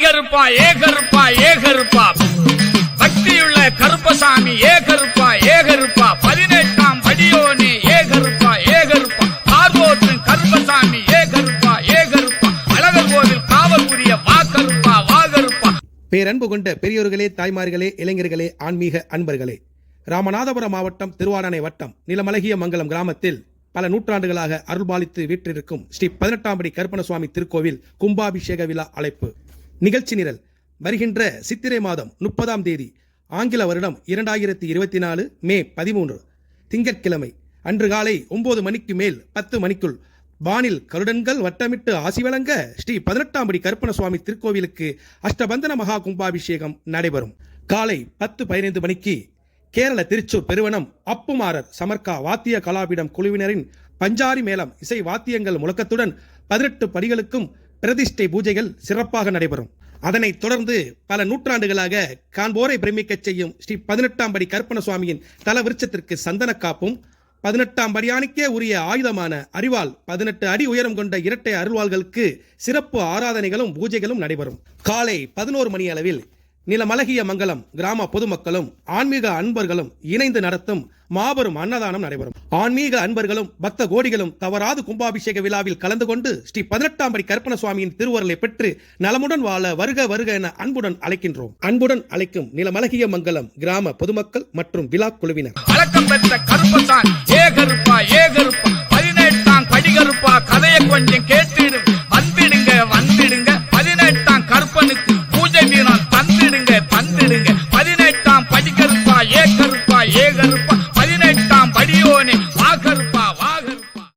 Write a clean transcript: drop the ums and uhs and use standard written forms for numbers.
கருப்பா ஏ கருப்பா ஏ கருப்பா பக்தியுள்ள கருப்பசாமி ஏ கருப்பா ஏ கருப்பா 18ஆம் படியோனே ஏ கருப்பா ஏ கருப்பா பார்வோற்றும் கருப்பசாமி ஏ கருப்பா ஏ கருப்பா அழகர் கோவில் காவல் புரிய வா கருப்பா வா கருப்பா. பேரன்பு கொண்ட பெரியோர்களே, தாய்மார்களே, இளைஞர்களே, ஆன்மீக அன்பர்களே, ராமநாதபுரம் மாவட்டம் திருவாடானை வட்டம் நிலமலகிய மங்கலம் கிராமத்தில் பல நூற்றாண்டுகளாக அருள்பாலித்து வீற்றிருக்கும் ஸ்ரீ 18ஆம் படி கருப்பணசுவாமி திருக்கோவில் கும்பாபிஷேக விழா அழைப்பு நிகழ்ச்சி நிரல் வருகின்ற சித்திரை மாதம் 30ஆம் தேதி ஆங்கில வருடம் 2024 மே 13 திங்கட்கிழமை அன்று காலை 9 மணிக்கு மேல் 10 மணிக்குள் வானில் கருடன்கள் வட்டமிட்டு ஆசி வழங்க ஸ்ரீ 18ஆம் படி கருப்பணசுவாமி திருக்கோவிலுக்கு அஷ்டபந்தன மகா கும்பாபிஷேகம் நடைபெறும். காலை 10:15 மணிக்கு கேரள திருச்சூர் பெருவனம் அப்புமாரர் சமர்க்கா வாத்திய கலாபீடம் குழுவினரின் பஞ்சாரி மேளம் இசை வாத்தியங்கள் முழக்கத்துடன் 18 படிகளுக்கும் பிரதிஷ்டை பூஜைகள் சிறப்பாக நடைபெறும். அதனைத் தொடர்ந்து பல நூற்றாண்டுகளாக காண்போரை பிரமிக்கச் செய்யும் ஸ்ரீ 18ஆம் படி கருப்பணசுவாமியின் தல விருட்சத்திற்கு சந்தன காப்பும் 18ஆம் படியானுக்கே உரிய ஆயுதமான அரிவாள் 18 அடி உயரம் கொண்ட இரட்டை அருள்வாள்களுக்கு சிறப்பு ஆராதனைகளும் பூஜைகளும் நடைபெறும். காலை 11 மணி அளவில் நிலமலகிய மங்கலம் கிராம பொதுமக்களும் ஆன்மீக அன்பர்களும் இணைந்து நடத்தும் மாபெரும் அன்னதானம் நடைபெறும். ஆன்மீக அன்பர்களும் பக்த கோடிகளும் தவறாது கும்பாபிஷேக விழாவில் கலந்து கொண்டு ஸ்ரீ 18ஆம் படி கருப்பணசுவாமியின் திருவருளை பெற்று நலமுடன் வாழ வருக வருக என அன்புடன் அழைக்கின்றோம். அன்புடன் அழைக்கும் நிலமலகிய மங்கலம் கிராம பொதுமக்கள் மற்றும் விழா குழுவினர். வழக்கம் பெற்ற கருப்பசாமி ஏ கருப்பா ஏ கருப்பா 18ஆம் படி கருப்பா கதையை கொஞ்சம் கேட்டு